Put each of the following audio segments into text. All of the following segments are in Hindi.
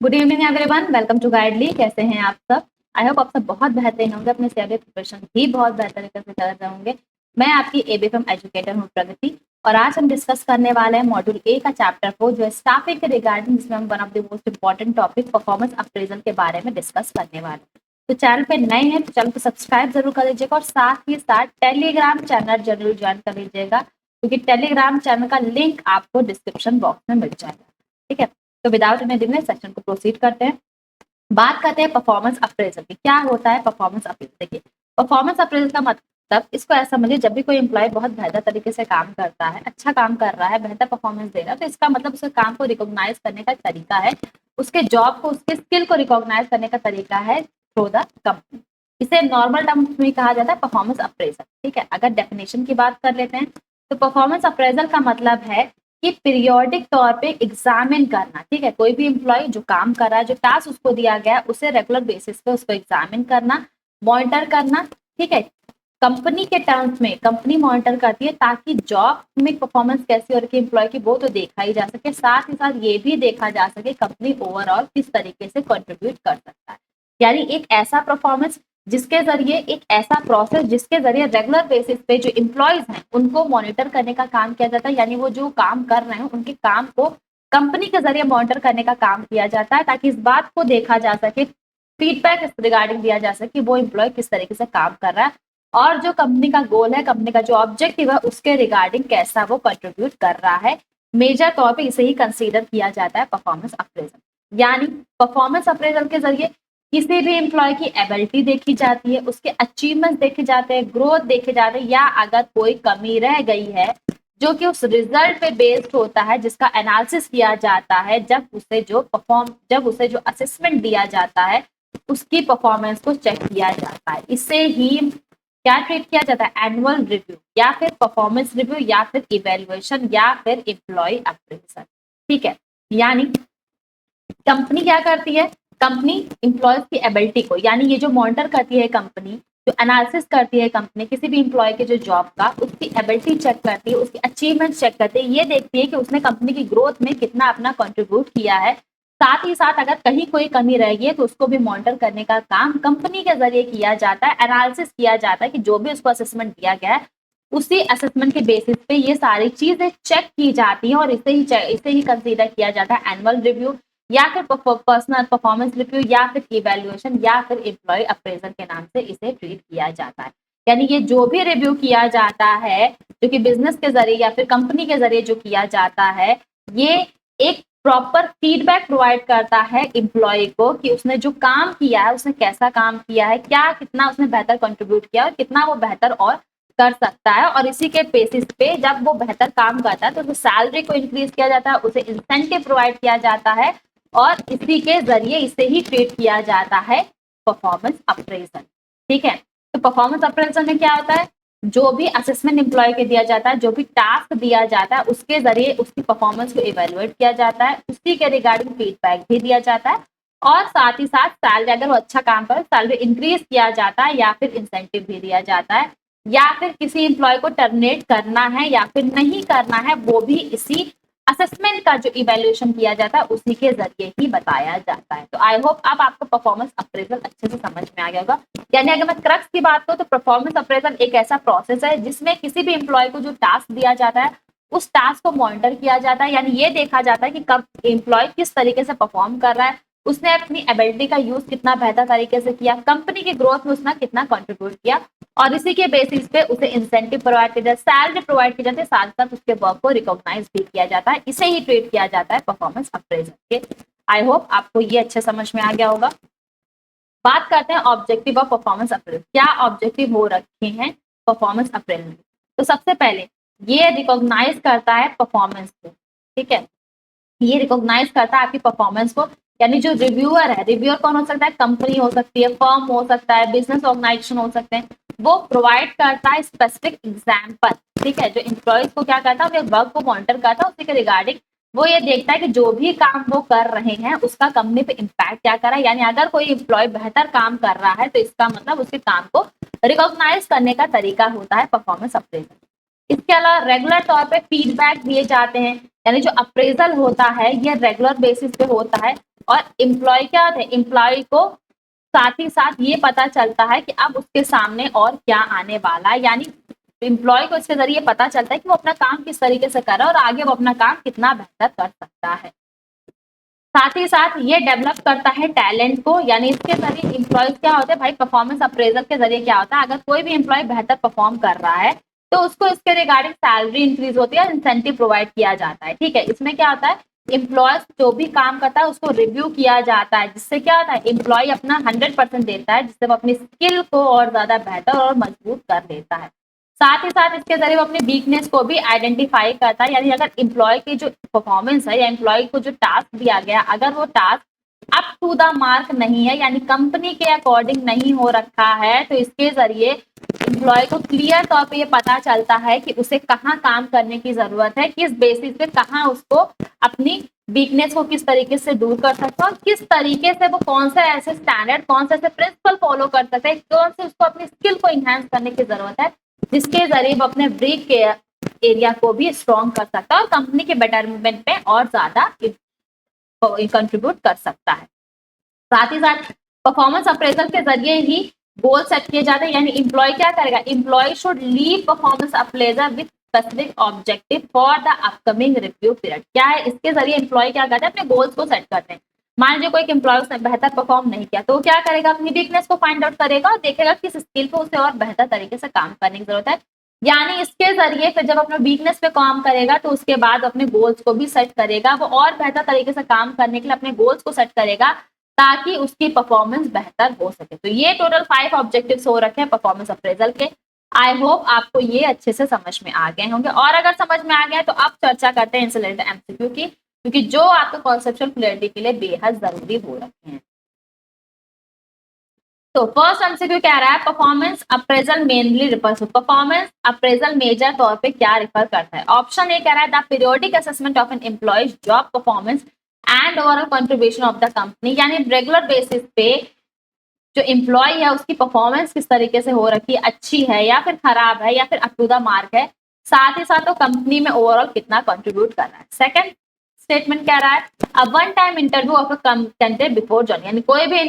Good evening everyone, welcome to Guidely. कैसे हैं आप सब? आई होप आप सब बहुत बेहतरीन होंगे, अपने सीएबी प्रिपरेशन भी बहुत बेहतर तरीके से कर रहे होंगे। मैं आपकी एबीएफएम एजुकेटर हूं प्रगति, और आज हम डिस्कस करने वाले हैं मॉड्यूल ए का चैप्टर 4 जो है स्टाफिंग के रिगार्डिंग, जिसमें हम one of the most important topic performance appraisal के बारे में डिस्कस करने वाले हैं। तो चैनल पे नए हैं तो चैनल को सब्सक्राइब जरूर कर लीजिएगा, और साथ ही साथ टेलीग्राम चैनल जरूर ज्वाइन कर लीजिएगा, क्योंकि टेलीग्राम चैनल का लिंक आपको डिस्क्रिप्शन बॉक्स में मिल जाएगा। ठीक है, तो विदाउट एनी डिले सेशन को प्रोसीड करते हैं। बात करते हैं परफॉर्मेंस अप्रेजल की। क्या होता है परफॉर्मेंस अप्रेजल? देखिए, परफॉर्मेंस अप्रेजल का मतलब, इसको ऐसा समझिए, जब भी कोई एम्प्लॉय बहुत बेहतर तरीके से काम करता है, अच्छा काम कर रहा है, बेहतर परफॉर्मेंस दे रहा है, तो इसका मतलब उसके काम को रिकॉग्नाइज करने का तरीका है, उसके जॉब को, उसके स्किल को रिकॉग्नाइज करने का तरीका है थ्रू द कंपनी। इसे नॉर्मल टर्म्स में कहा जाता है परफॉर्मेंस अप्रेजल। ठीक है, अगर डेफिनेशन की बात कर लेते हैं तो परफॉर्मेंस अप्रेजल का मतलब है कि पीरियोडिक तौर पे एग्जामिन करना। ठीक है, कोई भी एम्प्लॉय जो काम कर रहा है, जो टास्क उसको दिया गया है, उसे रेगुलर बेसिस पे उसको एग्जामिन करना, मॉनिटर करना। ठीक है, कंपनी के टर्म्स में कंपनी मॉनिटर करती है ताकि जॉब में परफॉर्मेंस कैसी हो रही है एम्प्लॉय की, वो तो देखा ही जा सके, साथ ही साथ ये भी देखा जा सके कंपनी ओवरऑल किस तरीके से कंट्रीब्यूट कर सकता है। यानी एक ऐसा परफॉर्मेंस जिसके जरिए, एक ऐसा प्रोसेस जिसके जरिए रेगुलर बेसिस पे जो एम्प्लॉयज हैं उनको मॉनिटर करने का काम किया जाता है। यानी वो जो काम कर रहे हैं उनके काम को कंपनी के जरिए मॉनिटर करने का काम किया जाता है, ताकि इस बात को देखा जा सके, फीडबैक रिगार्डिंग दिया जा सके वो एम्प्लॉय किस तरीके से काम कर रहा है, और जो कंपनी का गोल है, कंपनी का जो ऑब्जेक्टिव है, उसके रिगार्डिंग कैसा वो कंट्रीब्यूट कर रहा है। मेजर तौर पे इसे ही कंसीडर किया जाता है परफॉर्मेंस अप्रेजल। यानी परफॉर्मेंस अप्रेजल के जरिए किसी भी एम्प्लॉय की एबिलिटी देखी जाती है, उसके अचीवमेंट देखे जाते हैं, ग्रोथ देखे जाते हैं, या अगर कोई कमी रह गई है जो कि उस रिजल्ट पे बेस्ड होता है, जिसका एनालिसिस किया जाता है, जब उसे जो असेसमेंट दिया जाता है उसकी परफॉर्मेंस को चेक किया जाता है। इससे ही क्या ट्रीट किया जाता है? एनुअल रिव्यू, या फिर परफॉर्मेंस रिव्यू, या फिर इवेल्युएशन, या फिर एम्प्लॉय अप्रेजल। ठीक है, यानी कंपनी क्या करती है? कंपनी एम्प्लॉयज की एबिलिटी को, यानी ये जो मॉनिटर करती है कंपनी, जो एनालिसिस करती है कंपनी किसी भी एम्प्लॉय के जो जॉब का, उसकी एबिलिटी चेक करती है, उसकी अचीवमेंट चेक करती है, ये देखती है कि उसने कंपनी की ग्रोथ में कितना अपना कंट्रीब्यूट किया है। साथ ही साथ अगर कहीं कोई कमी रह गई है तो उसको भी मॉनिटर करने का काम कंपनी के जरिए किया जाता है। एनालिसिस किया जाता है कि जो भी उसको असेसमेंट दिया गया है, उसी असेसमेंट के बेसिस पे ये सारी चीजें चेक की जाती हैं, और इसे ही कंसीडर किया जाता है एनुअल रिव्यू, या फिर पर्सनल परफॉर्मेंस रिव्यू, या फिर इवैल्यूएशन, या फिर एम्प्लॉय अप्रेजल के नाम से इसे ट्रीट किया जाता है। यानी ये जो भी रिव्यू किया जाता है, जो कि बिजनेस के जरिए या फिर कंपनी के जरिए जो किया जाता है, ये एक प्रॉपर फीडबैक प्रोवाइड करता है एम्प्लॉय को कि उसने जो काम किया है, उसने कैसा काम किया है, क्या कितना उसने बेहतर कंट्रीब्यूट किया, और कितना वो बेहतर और कर सकता है। और इसी के बेसिस पे जब वो बेहतर काम करता है तो उसे सैलरी को इंक्रीज किया जाता है, उसे इंसेंटिव प्रोवाइड किया जाता है, और इसी के जरिए इसे ही ट्रीट किया जाता है परफॉर्मेंस अप्रेजल। ठीक है, तो परफॉर्मेंस अप्रेजल में क्या होता है? जो भी असेसमेंट एम्प्लॉय के दिया जाता है, जो भी टास्क दिया जाता है, उसके जरिए उसकी परफॉर्मेंस को इवेलुएट किया जाता है, उसी के रिगार्डिंग फीडबैक भी दिया जाता है, और साथ ही साथ सैलरी, अगर वो अच्छा काम करे, सैलरी इंक्रीज किया जाता है, या फिर इंसेंटिव भी दिया जाता है, या फिर किसी एम्प्लॉय को टर्मिनेट करना है या फिर नहीं करना है, वो भी इसी असेसमेंट का जो इवैल्यूएशन किया जाता है उसी के जरिए ही बताया जाता है। तो आई होप अब आपको परफॉर्मेंस अप्रेजल अच्छे से समझ में आ गया होगा। यानी अगर मैं क्रक्स की बात करूं तो परफॉर्मेंस अप्रेजल एक ऐसा प्रोसेस है जिसमें किसी भी एम्प्लॉय को जो टास्क दिया जाता है, उस टास्क को मॉनिटर किया जाता है। यानी ये देखा जाता है कि कब एम्प्लॉय किस तरीके से परफॉर्म कर रहा है, उसने अपनी एबिलिटी का यूज कितना बेहतर तरीके से किया, कंपनी की ग्रोथ में उसने कितना कंट्रीब्यूट किया, और इसी के बेसिस पे उसे इंसेंटिव प्रोवाइड किया जाता है, सैलरी प्रोवाइड की जाती है, साथ साथ उसके वर्क को रिकॉग्नाइज भी किया जाता है। इसे ही ट्रीट किया जाता है परफॉर्मेंस अप्रेजल के। आई होप आपको ये अच्छे समझ में आ गया होगा। बात करते हैं ऑब्जेक्टिव ऑफ परफॉर्मेंस अप्रेजल। क्या ऑब्जेक्टिव हो रखे हैं परफॉर्मेंस अप्रेजल? तो सबसे पहले ये रिकॉग्नाइज करता है परफॉर्मेंस को। ठीक है, ये रिकॉग्नाइज करता है आपकी परफॉर्मेंस को। यानी जो रिव्यूअर है, रिव्यूअर कौन हो सकता है? कंपनी हो सकती है, फर्म हो सकता है, बिजनेस ऑर्गेनाइजेशन हो सकते हैं। वो प्रोवाइड करता है स्पेसिफिक एग्जाम्पल। ठीक है, जो एम्प्लॉयज को क्या करता है, वर्क को मॉनिटर करता है, उसी के रिगार्डिंग वो ये देखता है कि जो भी काम वो कर रहे हैं उसका कंपनी पे इम्पैक्ट क्या कर रहा है। यानी अगर कोई एम्प्लॉय बेहतर काम कर रहा है तो इसका मतलब उसके काम को रिकॉग्नाइज करने का तरीका होता है परफॉर्मेंस अप्रेजल। इसके अलावा रेगुलर तौर पे फीडबैक दिए जाते हैं। यानी जो अप्रेजल होता है ये रेगुलर बेसिस पे होता है, और एम्प्लॉय क्या होता है, एम्प्लॉय को साथ ही साथ ये पता चलता है कि अब उसके सामने और क्या आने वाला है, यानी एम्प्लॉय को इसके जरिए पता चलता है कि वो अपना काम किस तरीके से कर रहा है और आगे वो अपना काम कितना बेहतर कर सकता है। साथ ही साथ ये डेवलप करता है टैलेंट को, यानी इसके जरिए एम्प्लॉयज क्या होते हैं भाई, परफॉर्मेंस अप्रेजल के जरिए क्या होता है, अगर कोई भी एम्प्लॉय बेहतर परफॉर्म कर रहा है तो उसको इसके रिगार्डिंग सैलरी इंक्रीज होती है, इंसेंटिव प्रोवाइड किया जाता है। ठीक है, इसमें क्या होता है, एम्प्लॉयज जो भी काम करता है उसको रिव्यू किया जाता है, जिससे क्या होता है, एम्प्लॉय अपना 100% देता है, जिससे वो अपनी स्किल को और ज्यादा बेहतर और मजबूत कर लेता है। साथ ही साथ इसके जरिए वो अपने वीकनेस को भी आइडेंटिफाई करता है, यानी अगर एम्प्लॉय की जो परफॉर्मेंस है या एम्प्लॉय को जो टास्क दिया गया, अगर वो task up to the mark नहीं है, यानी कंपनी के अकॉर्डिंग नहीं हो रखा है, तो इसके जरिए एम्प्लॉय को क्लियर तौर पे ये पता चलता है कि उसे कहाँ काम करने की जरूरत है, किस बेसिस पे कहाँ उसको अपनी वीकनेस को किस तरीके से दूर कर सकता है और किस तरीके से वो कौन से ऐसे स्टैंडर्ड, कौन से ऐसे प्रिंसिपल फॉलो कर सकते हैं, कौन से उसको अपनी स्किल को इनहेंस करने की जरूरत है, जिसके जरिए वो अपने वीक के एरिया को भी स्ट्रॉन्ग कर सकता है और कंपनी के बेटरमेंट पे और ज्यादा कंट्रीब्यूट कर सकता है। साथ ही साथ परफॉर्मेंस अप्रेजल के जरिए ही गोल सेट किए जाते हैं, यानी एम्प्लॉय क्या करेगा, employee should leave performance appraisal with specific objective for the upcoming review period. क्या है, इसके जरिए एम्प्लॉय क्या करते हैं, अपने गोल्स को सेट करते हैं। मान लीजिए कोई एम्प्लॉय उसने बेहतर परफॉर्म नहीं किया तो वो क्या करेगा, अपनी वीकनेस को फाइंड आउट करेगा और देखेगा किस स्किल पे उसे और बेहतर तरीके से काम करने की जरूरत है, यानी इसके जरिए फिर जब अपने वीकनेस पे काम करेगा तो उसके बाद अपने गोल्स को भी सेट करेगा, वो और बेहतर तरीके से काम करने के लिए अपने गोल्स को सेट करेगा ताकि उसकी परफॉर्मेंस बेहतर हो सके। तो ये टोटल 5 ऑब्जेक्टिव्स हो रखे हैं परफॉर्मेंस अप्रेजल के। आई होप आपको ये अच्छे से समझ में आ गए होंगे, और अगर समझ में आ गया तो अब चर्चा करते हैं इनसे रिलेटेड एमसीक्यू की, क्योंकि जो आपको कॉन्सेप्चुअल क्लियरिटी के लिए बेहद जरूरी हो रखे हैं। तो फर्स्ट एमसीक्यू क्या रहा है, performance appraisal mainly refers to, performance appraisal major तौर पे क्या रिफर करता है। ऑप्शन ए कह रहा है the periodic assessment of an employee's job performance and overall contribution of the company, यानी रेगुलर बेसिस पे जो एम्प्लॉय है उसकी परफॉर्मेंस किस तरीके से हो रखी है, अच्छी है या फिर खराब है या फिर अप टू द मार्क है, साथ ही साथ वो कंपनी में ओवरऑल कितना कंट्रीब्यूट कर रहा है। सेकंड स्टेटमेंट कह रहा है a one time interview of a candidate before join, यानी कोई भी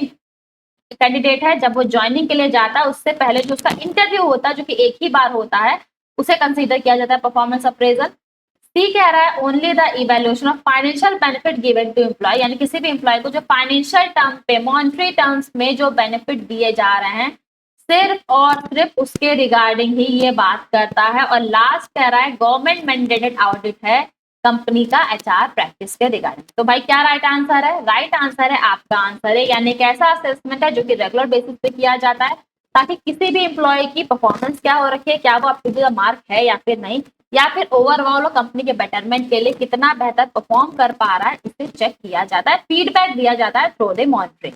कैंडिडेट है जब वो ज्वाइनिंग के लिए जाता है उससे पहले जो उसका इंटरव्यू होता है जो कि एक ही बार होता है उसे कंसीडर किया जाता है परफॉर्मेंस अप्रेजल। सी कह रहा है only the evaluation of financial benefit given to employee, यानी किसी भी एम्प्लॉय को जो फाइनेंशियल टर्म पे मॉनेटरी टर्म्स में जो बेनिफिट दिए जा रहे हैं सिर्फ और सिर्फ उसके रिगार्डिंग ही ये बात करता है। और लास्ट कह रहा है गवर्नमेंट मैंडेटेड ऑडिट है कंपनी का एचआर प्रैक्टिस के रिगार्डिंग। तो भाई क्या राइट आंसर है, राइट आंसर है आपका आंसर है, यानी एक ऐसा असेसमेंट है जो कि रेगुलर बेसिस पे किया जाता है ताकि किसी भी एम्प्लॉय की परफॉर्मेंस क्या हो रखी है, क्या वो अप टू द मार्क है या फिर नहीं, या फिर ओवरऑल कंपनी के बेटरमेंट के लिए कितना बेहतर परफॉर्म कर पा रहा है, इसे चेक किया जाता है, फीडबैक दिया जाता है through the monitoring.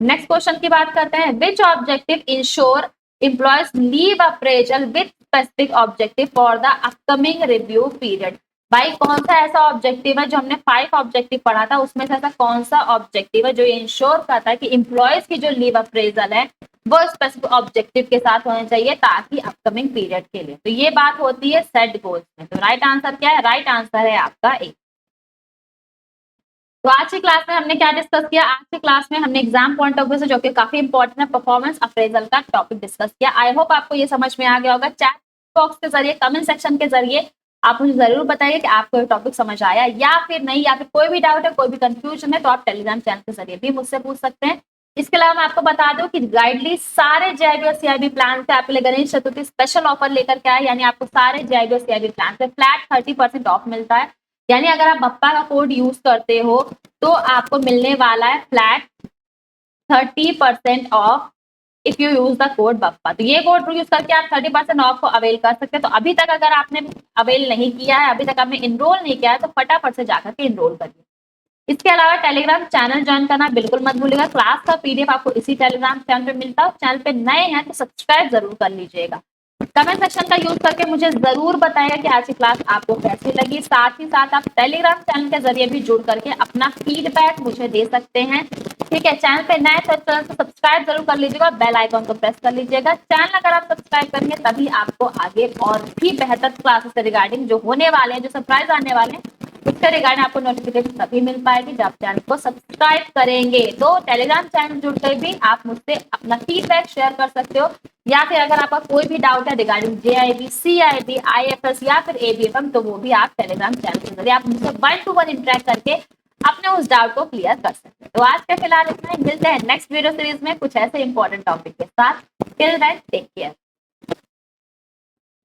Next question की बात करते हैं, which objective ensure employees leave appraisal with specific objective for the upcoming review period. भाई कौन सा ऐसा ऑब्जेक्टिव है, जो हमने 5 ऑब्जेक्टिव पढ़ा था उसमें से ऐसा कौन सा ऑब्जेक्टिव है जो इंश्योर करता है कि एम्प्लॉयज की जो लीव अप्रेजल है वो स्पेसिफिक ऑब्जेक्टिव के साथ होने चाहिए ताकि अपकमिंग पीरियड के लिए। तो ये बात होती है सेट गोल्स में। तो राइट आंसर क्या है, राइट आंसर है आपका ए। तो आज की क्लास में हमने क्या डिस्कस किया, आज की क्लास में हमने एग्जाम पॉइंट ऑफ व्यू से जो कि काफी इंपॉर्टेंट है परफॉर्मेंस अप्रेजल का टॉपिक डिस्कस किया। आई होप आपको ये समझ में आ गया होगा। चैट बॉक्स के जरिए, कमेंट सेक्शन के जरिए आप मुझे जरूर बताइए कि आपको ये टॉपिक समझ आया या फिर नहीं, या फिर कोई भी डाउट है, कोई भी कंफ्यूजन है तो आप टेलीग्राम चैनल के जरिए भी मुझसे पूछ सकते हैं। इसके अलावा मैं आपको बता दूं कि गाइडली सारे जेआईबी और सीआईबी प्लान पे आपके लिए गणेश चतुर्थी स्पेशल ऑफर लेकर के आए, यानी आपको सारे जेआईबी और सीआईबी प्लान पे फ्लैट 30% ऑफ मिलता है। यानी अगर आप बप्पा का कोड यूज करते हो तो आपको मिलने वाला है flat 30% of if you use the code Bappa. तो ये कोड यूज करके आप 30% ऑफ को अवेल कर सकते हैं। तो अभी तक अगर आपने अवेल नहीं किया है, अभी तक आपने इनरोल नहीं किया है, तो फटाफट से जाकर के इनरोल करिए। इसके अलावा टेलीग्राम चैनल ज्वाइन करना बिल्कुल मत भूलिएगा। क्लास का पीडीएफ आपको इसी टेलीग्राम चैनल पे मिलता है। चैनल पे नए हैं तो सब्सक्राइब जरूर कर लीजिएगा। कमेंट सेक्शन का यूज करके मुझे जरूर बताइएगा कि आज की क्लास आपको कैसी लगी। साथ ही साथ आप टेलीग्राम चैनल के जरिए भी जुड़ करके अपना फीडबैक मुझे दे सकते हैं। ठीक है, चैनल पे नए तो चैनल को सब्सक्राइब जरूर कर लीजिएगा, बेल आइकॉन को प्रेस कर लीजिएगा। चैनल अगर आप सब्सक्राइब करेंगे तभी आपको आगे और भी बेहतर क्लासेस से रिगार्डिंग जो होने वाले हैं, जो सरप्राइज आने वाले हैं, उसके रिगार्डिंग आपको नोटिफिकेशन तभी मिल पाएगी जब आप चैनल को सब्सक्राइब करेंगे। तो टेलीग्राम चैनल जुड़कर भी आप मुझसे अपना फीडबैक शेयर कर सकते हो, या फिर अगर आपका कोई भी डाउट है रिगार्डिंग JIB, CIB, IFS या फिर ABFM, तो वो भी आप टेलीग्राम चैनल के जरिए आप मुझसे 1 to 1 इंटरेक्ट करके अपने उस डाउट को क्लियर कर सकते हैं। तो आज के फिलहाल इतना ही, मिलते हैं नेक्स्ट वीडियो सीरीज में कुछ ऐसे इंपॉर्टेंट टॉपिक के साथ। Till then take care.